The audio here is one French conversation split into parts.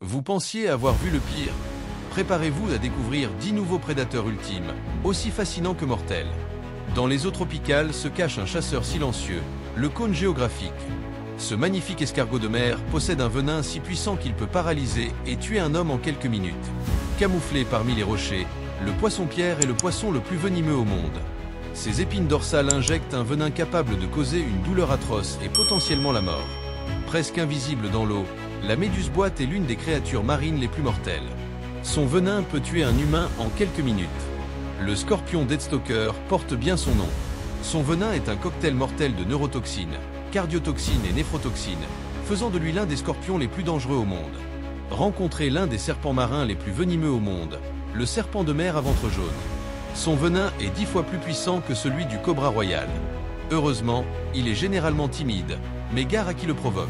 Vous pensiez avoir vu le pire? Préparez-vous à découvrir 10 nouveaux prédateurs ultimes, aussi fascinants que mortels. Dans les eaux tropicales se cache un chasseur silencieux, le cône géographique. Ce magnifique escargot de mer possède un venin si puissant qu'il peut paralyser et tuer un homme en quelques minutes. Camouflé parmi les rochers, le poisson-pierre est le poisson le plus venimeux au monde. Ses épines dorsales injectent un venin capable de causer une douleur atroce et potentiellement la mort. Presque invisible dans l'eau, la méduse boîte est l'une des créatures marines les plus mortelles. Son venin peut tuer un humain en quelques minutes. Le scorpion Deathstalker porte bien son nom. Son venin est un cocktail mortel de neurotoxines, cardiotoxines et néphrotoxines, faisant de lui l'un des scorpions les plus dangereux au monde. Rencontrez l'un des serpents marins les plus venimeux au monde, le serpent de mer à ventre jaune. Son venin est 10 fois plus puissant que celui du cobra royal. Heureusement, il est généralement timide, mais gare à qui le provoque.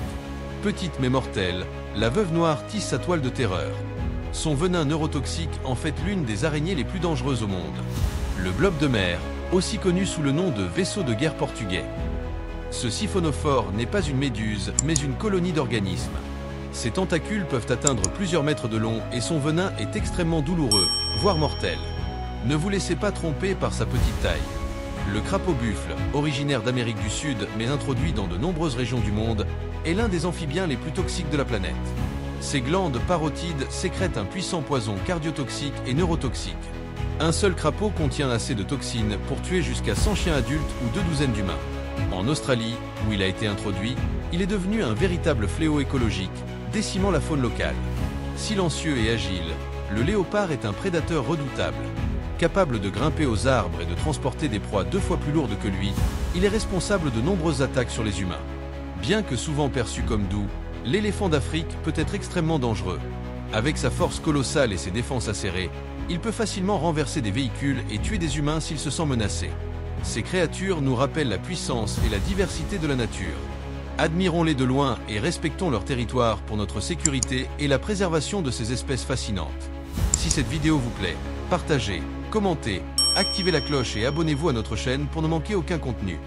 Petite mais mortelle, la veuve noire tisse sa toile de terreur. Son venin neurotoxique en fait l'une des araignées les plus dangereuses au monde. Le blob de mer, aussi connu sous le nom de vaisseau de guerre portugais. Ce siphonophore n'est pas une méduse, mais une colonie d'organismes. Ses tentacules peuvent atteindre plusieurs mètres de long et son venin est extrêmement douloureux, voire mortel. Ne vous laissez pas tromper par sa petite taille. Le crapaud buffle, originaire d'Amérique du Sud mais introduit dans de nombreuses régions du monde, est l'un des amphibiens les plus toxiques de la planète. Ses glandes parotides sécrètent un puissant poison cardiotoxique et neurotoxique. Un seul crapaud contient assez de toxines pour tuer jusqu'à 100 chiens adultes ou 2 douzaines d'humains. En Australie, où il a été introduit, il est devenu un véritable fléau écologique, décimant la faune locale. Silencieux et agile, le léopard est un prédateur redoutable. Capable de grimper aux arbres et de transporter des proies 2 fois plus lourdes que lui, il est responsable de nombreuses attaques sur les humains. Bien que souvent perçu comme doux, l'éléphant d'Afrique peut être extrêmement dangereux. Avec sa force colossale et ses défenses acérées, il peut facilement renverser des véhicules et tuer des humains s'il se sent menacé. Ces créatures nous rappellent la puissance et la diversité de la nature. Admirons-les de loin et respectons leur territoire pour notre sécurité et la préservation de ces espèces fascinantes. Si cette vidéo vous plaît, partagez, commentez, activez la cloche et abonnez-vous à notre chaîne pour ne manquer aucun contenu.